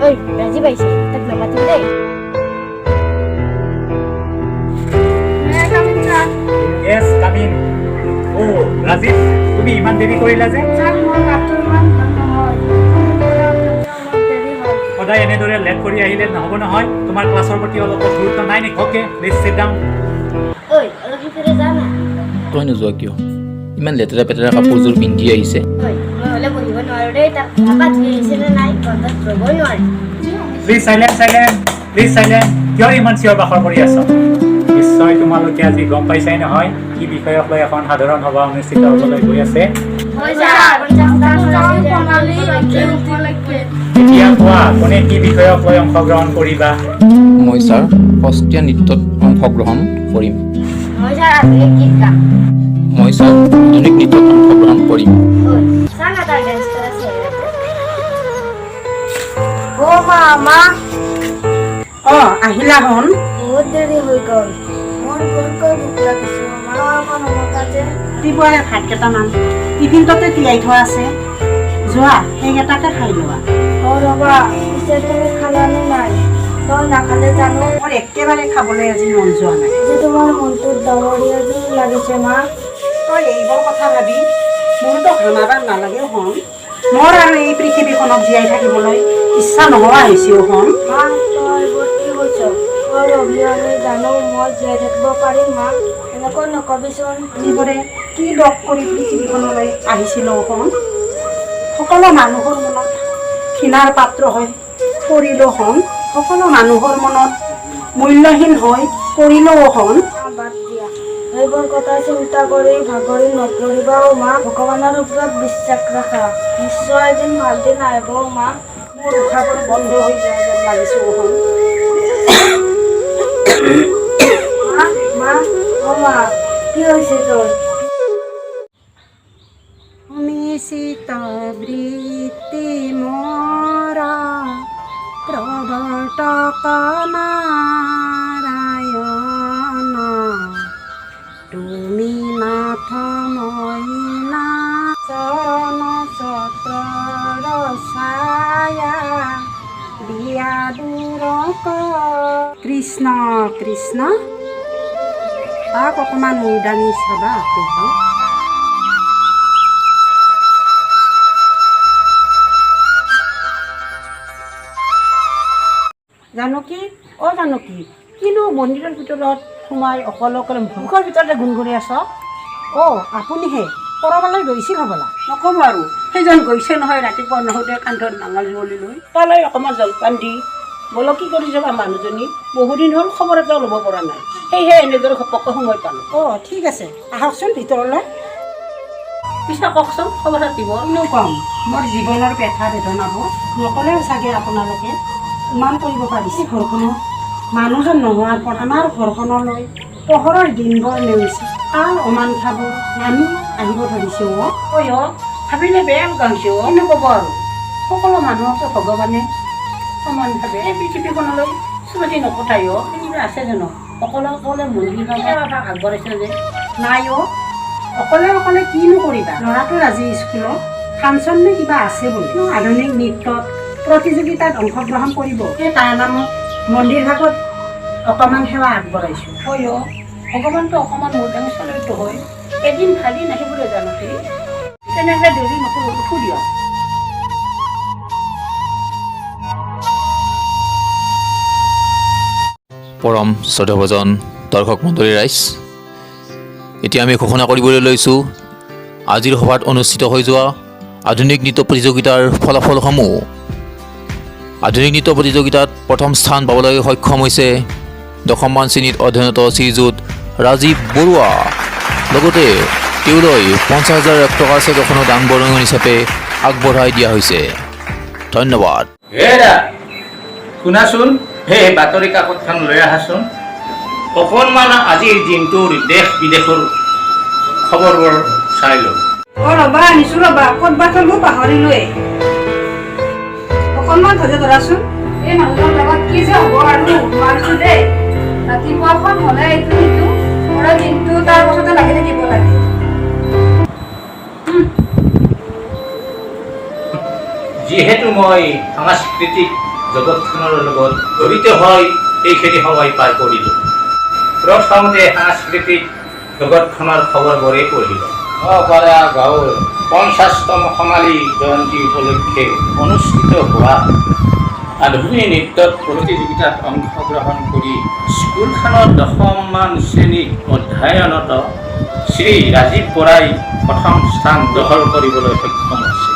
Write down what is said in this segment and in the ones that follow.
ঐ ৰাজীৱ আহিছে তাক নামাতিম দেই Yes, come in. Oh, Rajiv, তুমি ইমান দেৰি কৰিলা যে? সদায় এনেদৰে লেট কৰি আহিলে নহ'ব নহয়। তোমাৰ ক্লাছৰ প্ৰতি অলপ গুৰুত্ব নাই নেকি? Okay, please sit down. ঐ অলপ ভিতৰে যা না তই নোযোৱা কিয় ইমান লেতেৰা পেতেৰা কাপোৰযোৰ পিন্ধি আহিছে ঐ মই হ'লে বহিব নোৱাৰো দেই তাক ভাবা ধুই আহিছে নে নাই গন্ধত ৰ'বই নোৱাৰে Please silent. কিয় ইমান চিঞৰ বাখৰ কৰি আছ? নিশ্চয় তোমালোকে আজি গম পাইছাই নহয় কি বিষয়ক লৈ এখন সাধাৰণ সভা অনুষ্ঠিত হ'বলৈ গৈ আছে। এতিয়া কোৱা কোনে কি বিষয়ক লৈ অংশগ্ৰহণ কৰিবা? মই ছাৰ সত্ৰীয়া নৃত্যত অংশগ্ৰহণ কৰিম মই ছাৰ আধুনিক গীত গাম মই ছাৰ আধুনিক নৃত্যত অংশগ্ৰহণ কৰিম ঐ চা না তাৰ ডেন্স কৰা চেহেৰাটো অ মা আহিলা হন বহুত দেৰি হৈ গ'ল মোৰ ভৰকৈ ভোক লাগিছে মা অকণ সমতাতে ৰাতিপুৱাৰে ভাত কেইটামান টিফিনতে তিয়াই থোৱা আছে যোৱা সেইকেইটাকে খাই লোৱা অ ৰবা পিছে তুমি খালানে নাই তই নাখালে জানো মোৰ একেবাৰে খাবলৈ আজি মন যোৱা নাই যে তোমাৰ মনটোত ডাঙৰীয়া যেন লাগিছে মা তই এইবোৰ কথা ভাবি মোৰতো হানাবাৰ নালাগে হন মোৰ আৰু এই পৃথিৱীখনত জীয়াই থাকিবলৈ ইচ্ছা নোহোৱা হৈছে হন মা তই এইবোৰ কি কৈছ তই অবিহনে জানো মই জীয়াই থাকিব পাৰিম মা এনেকৈ নকবিচোন যিবোৰে কি দক কৰি পৃথিৱীখনলৈ আহিছিল হন সকলো মানুহৰ মনত ঘৃণাৰ পাত্ৰ হৈ পৰিলেও হন সকলো মানুহৰ মনত মূল্যহীন হৈ পৰিলেও হন বাদ দিয়া এইবোৰ কথা চিন্তা কৰি ভাগৰি নপৰিবা মা ভগৱানৰ ওপৰত বিশ্বাস ৰাখা নিশ্চয় এদিন ভাল দিন আহিব মা মোৰ উশাহবোৰ বন্ধ হৈ যোৱা যেন লাগিছে হন মা অ মা কি হৈছে তোৰ নিশিত বৃত্তি মৰা প্ৰৱৰ্তক নাৰায়ণ তুমি নাথ মইনা চৰণ চক্ৰৰ ছায়া বিয়া দূৰ কৃষ্ণ কৃষ্ণ তাক অকণমান মূৰ দাঙি চাবা আকৌ জানকী জানকী কিনো মন্দিৰৰ ভিতৰত সোমাই অকলে মুখৰ ভিতৰতে গুণগুণি আছ আপুনিহে কৰবালৈ গৈছিল হ'বলা নক'ব আৰু সেইজন গৈছে নহয় ৰাতিপুৱা নহওঁতে কান্ধত নাঙল যুঁৱলি লৈ তালৈ অকণমান জলপান দি বল কি কৰি যাবা মানুহজনী বহুদিন হ'ল খবৰ এটাও ল'ব পৰা নাই সেয়েহে এনেদৰে ঘপককৈ সময় পালোঁ ঠিক আছে আহকচোন ভিতৰলৈ পিছে কওকচোন খবৰ ৰাতিব কিনো কম মোৰ জীৱনৰ পেঠা বেদনাবোৰ নকলেও চাগে আপোনালোকে ইমান কৰিব পাৰিছে ঘৰখনত মানুহজন নোহোৱাৰ পৰা আমাৰ ঘৰখনলৈ পোহৰৰ দিনবোৰ নেওচি কাল অমান খাব নামি আহিব ধৰিছে ভাবিলে বেয়া লগাইছে কিনো ক'ব আৰু সকলো মানুহকে ভগৱানে সমানভাৱে এই পৃথিৱীখনলৈ স্মৃতি নপঠাই কিবা আছে জানো অকলে মন্দিৰ সেৱাভাগ আগবঢ়াইছে যে নাই অকলে কিনো কৰিবা ল'ৰাটোৰ আজি স্কুলত ফাংচন নে কিবা আছে বুলি আধুনিক নৃত্যত প্ৰতিযোগিতাত অংশগ্ৰহণ কৰিব সেই তাৰ নামত মন্দিৰ ভাগত অকণমান সেৱা আগবঢ়াইছোঁ ভগৱানটো অকণমান মোৰ দাঙি চলিত হয় এদিন ভালি নাহিবলৈ জানতে তেনেকৈ দেৰি নকৰোঁ উঠো দিয়ক পৰম শ্ৰদ্ধাভাজন দৰ্শক মণ্ডলী ৰাইজ এতিয়া আমি ঘোষণা কৰিবলৈ লৈছোঁ আজিৰ সভাত অনুষ্ঠিত হৈ যোৱা আধুনিক নৃত্য প্ৰতিযোগিতাৰ ফলাফলসমূহ আধুনিক নৃত্য প্ৰতিযোগিতাত প্ৰথম স্থান পাবলৈ সক্ষম হৈছে 10মান শ্ৰেণীত অধ্যয়নৰত শ্ৰীযুত ৰাজীৱ বৰুৱা লগতে তেওঁলৈ 50,000 টকাৰ চেক এখনো দান বৰঙণি হিচাপে আগবঢ়াই দিয়া হৈছে ধন্যবাদ শুনাচোন সেই বাতৰি কাকতখন লৈ আহাচোন অকণমান আজিৰ দিনটোৰ দেশ বিদেশৰ খবৰবোৰ চাই লওঁ ৰ'বা আনিছোঁ ৰ'বা ক'ত বা থলো পাহৰিলোৱে অকণমান ধৈৰ্য ধৰাচোন এই মানুহৰ লগত কি যে হ'ব আৰু মানছো দেই ৰাতিপুৱাখন হ'লে এইটো সিটো পুৰা দিনটো তাৰ পাছতে লাগি থাকিব লাগে যিহেতু মই সাংস্কৃতিক জগতখনৰ লগত জড়িত হৈ এইখিনি সময় পাৰ কৰিলোঁ। প্ৰথমতে সাংস্কৃতিক জগতখনৰ খবৰবোৰেই পঢ়িলোঁ। নপাৰা গাঁৱৰ 50তম সোণালী জয়ন্তী উপলক্ষে অনুষ্ঠিত হোৱা আধুনিক নৃত্যত প্ৰতিযোগিতাত অংশগ্ৰহণ কৰি স্কুলখনৰ 10মান শ্ৰেণীত অধ্যয়নৰত শ্ৰী ৰাজীৱ বৰাই প্ৰথম স্থান দখল কৰিবলৈ সক্ষম হৈছে।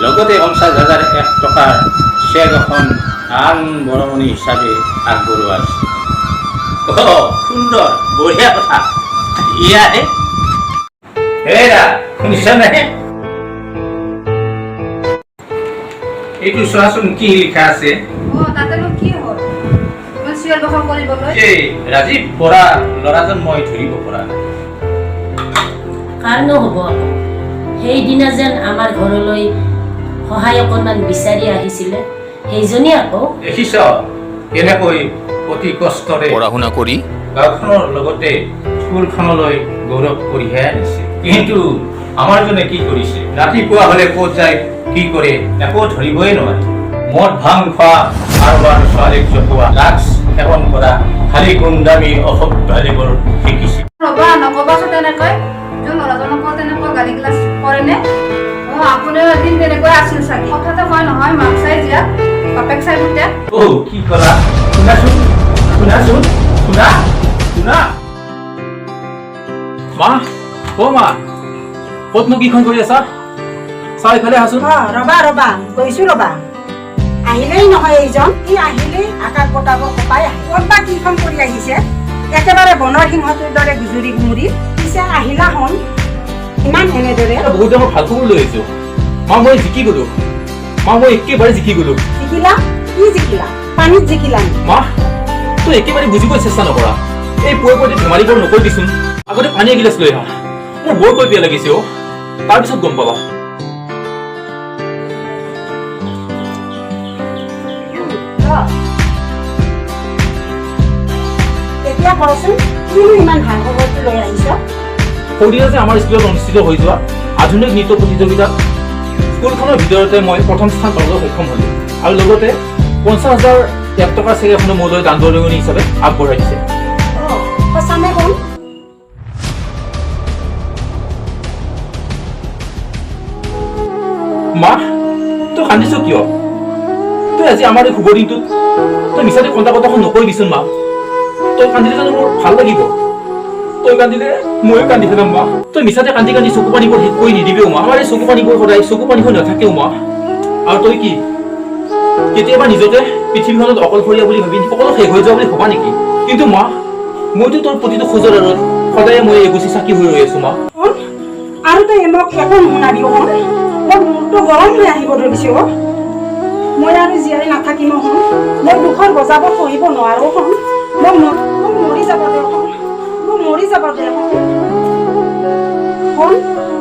লগতে 50,001 টকাৰ চেক এখন আন বৰঙণি হিচাপে আগবঢ়োৱা হৈছে। সুন্দৰ, বঢ়িয়া কথা। ইয়াহে হেৰা শুনিছানে? এইটো চোৱাচোন কি লিখা আছে। তাতেনো কি হ'ল? মই চিঞৰ বাখৰ কৰিবলৈ এই ৰাজীৱ বৰা ল'ৰাজন মই ধৰিব পৰা নাই। কাৰণো হ'ব আকৌ সেইদিনা যেন আমাৰ ঘৰলৈ সহায় অকণমান বিচাৰি আহিছিলে সেইজনী আকৌ। দেখিছ কেনেকৈ অতি কষ্টৰে পঢ়া শুনা কৰি গাঁওখনৰ লগতে স্কুলখনলৈ গৌৰৱ কঢ়িয়াই আনিছে। কিন্তু আমাৰ জনে কি কৰিছে? ৰাতিপুৱা হ'লে ক'ত যায় কি কৰে একো ধৰিবই নোৱাৰে। মদ ভাং খোৱা, কাৰোবাৰ ছোৱালীক জপোৱা, ড্ৰাগছ সেৱন কৰা, খালী গুণ্ডামী অসভ্যালিবোৰ শিকিছে। ৰ'বা, নক'বাচোন তেনেকৈ। যোন ল'ৰাজনকো তেনেকৈ গালি গ্লাছ কৰেনে? আপুনিও এদিন তেনেকৈ আছিল চাগে। কথাটো কয় নহয়, মাক চাই জীয়াক বাপেক চাই পুতেক। কি ক'লা? শুনাচোন শুনাচোন শুনা শুনা। মা, মা, ক'তনো কিখন কৰি আছা? চাই ইফালে আহাচোন। ৰবা গৈছো ৰবা। আহিলেই নহয় এইজন, ই আহিলেই আকাশ পতাব কপাই আহে। ক'ত বা কিখন কৰি আহিছে? একেবাৰে বনৰ সিংহটোৰ দৰে গুজৰি গুমৰি। পিছে আহিলা হন ইমান এনেদৰে। বহুত ডাঙৰ ভাল খবৰ লৈ আহিছো। মা, মই জিকি গলো। মা, মই একেবাৰে জিকি গলো। জিকিলা? কি জিকিলা? পানীত জিকিলা? মা, তই একেবাৰে বুজিব চেষ্টা নকৰা। এই পুৱাই পুৱাই ধেমালি কৰ নকৰিবিচোন। আগতে পানী এগিলাচ লৈ আহা। মোৰ বৰ কৈ বেয়া লাগিছে অ'। তাৰপিছত গম পাবা। এতিয়া কচোন কিনো ইমান ভাল খবৰটো লৈ আহিছ? সৌদিনা যে আমাৰ স্কুলত অনুষ্ঠিত হৈ যোৱা আধুনিক নৃত্য প্ৰতিযোগিতাত স্কুলখনৰ ভিতৰতে মই প্ৰথম স্থান পাবলৈ সক্ষম হ'লো। আৰু লগতে 50,001 টকাৰ চেক এখনো মোলৈ দান বৰঙণি হিচাপে আগবঢ়াই দিছে। সঁচানে কোন? মা, তই কান্দিছ কিয়? তই আজি আমাৰ এই শুভ দিনটোত তই মিছাতে কন্দা কথাখন নকৰিবিচোন মা। তই কান্দিলে জানো মোৰ ভাল লাগিব? তই কান্দিলে ময়ো কান্দি পেলাম মা। তই মিছাতে কান্দি কান্দি চকু পানীবোৰ শেষ কৰি নিদিবিও মা। আমাৰ এই চকু পানীবোৰ সদায় চকু পানী হৈ নাথাকেও মা। আৰু তই কি কেতিয়াবা নিজকে পৃথিৱীখনত অকলশৰীয়া বুলি ভাবি সকলো শেষ হৈ যোৱা বুলি ভবা নেকি? কিন্তু মা, মইতো তোৰ প্ৰতিটো খোজৰ আঁৰত সদায় মই এগুচি চাকি হৈ ৰৈ আছো মা। আৰু তই মোক একো নুশুনাবি মোৰ মূৰটো গৰম হৈ আহিব ধৰিছে অ'। মই আৰু জীয়াই নাথাকিম হন। মই দুখৰ বজাব সহিব নোৱাৰো হন। মোক মৰি যাব দে হন। মোক মৰি যাব দে হন।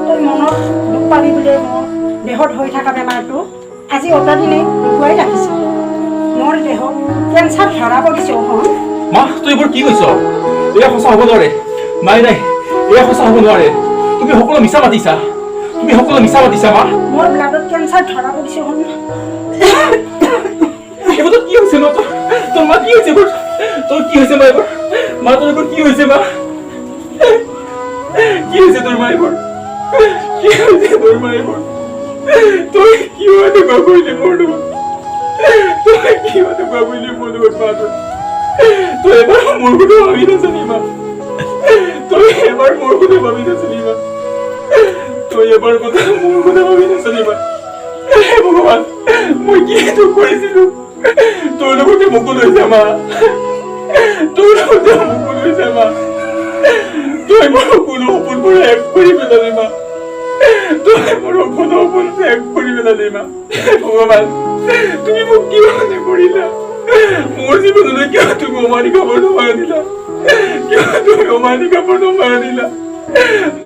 তই মনত দুখ পাবি বুলিয়ে মোৰ দেহত হৈ থকা বেমাৰটো আজি অটা দিনে লুকুৱাই ৰাখিছে। মোৰ দেহত কেঞ্চাৰ ধৰা পৰিছে হন। মা, তই এইবোৰ কি কৈছ? এয়া সঁচা হ'ব নোৱাৰে। নাই নাই, এয়া সঁচা হ'ব নোৱাৰে। তুমি সকলো মিছা মাতিছা। তুমি সকলো মিছা মাতিছা মা। মোৰ ব্লাডত কেঞ্চাৰ ধৰা পৰিছে হন। এইবোৰ কি হৈছে মা? তোৰ মা কি হৈছে? তোৰ কি হৈছে মা? এইবোৰ মা, তোৰ এইবোৰ কি হৈছে মা? কি হৈছে তোৰ মা? এইবোৰ কি হৈছে তোৰ মা? এইবোৰ তই কিয় এনেকুৱা কৰিলি মোৰ লগত? তই কিয় এনেকুৱা কৰিলি মোৰ লগত মা? তই এবাৰ মোৰ কথা ভাবি নাচালি মা। তই এবাৰ মোৰ কথা ভাবি নাচালি মা। তই এবাৰ কথা মোৰ কথা ভাবি নাচালি মা। ভগৱান, মই কি দুখ কৰিছিলো? তোৰ লগতে মোকো লৈছে মা। তোৰ লগতে মোকো লৈছে মা। তই মোৰ কোনো সপোনবোৰ শেষ কৰি পেলালি মা। তই মোৰ কোনো সপোন শেষ কৰি পেলালি মা। ভগৱান, তুমি মোক কিয় কৰিলা? মোৰ জীৱনলৈ কিয় তুমি অমানি কাপোৰ নমাই দিলা? কিয় তুমি অমানি কাপোৰ নমাই দিলা?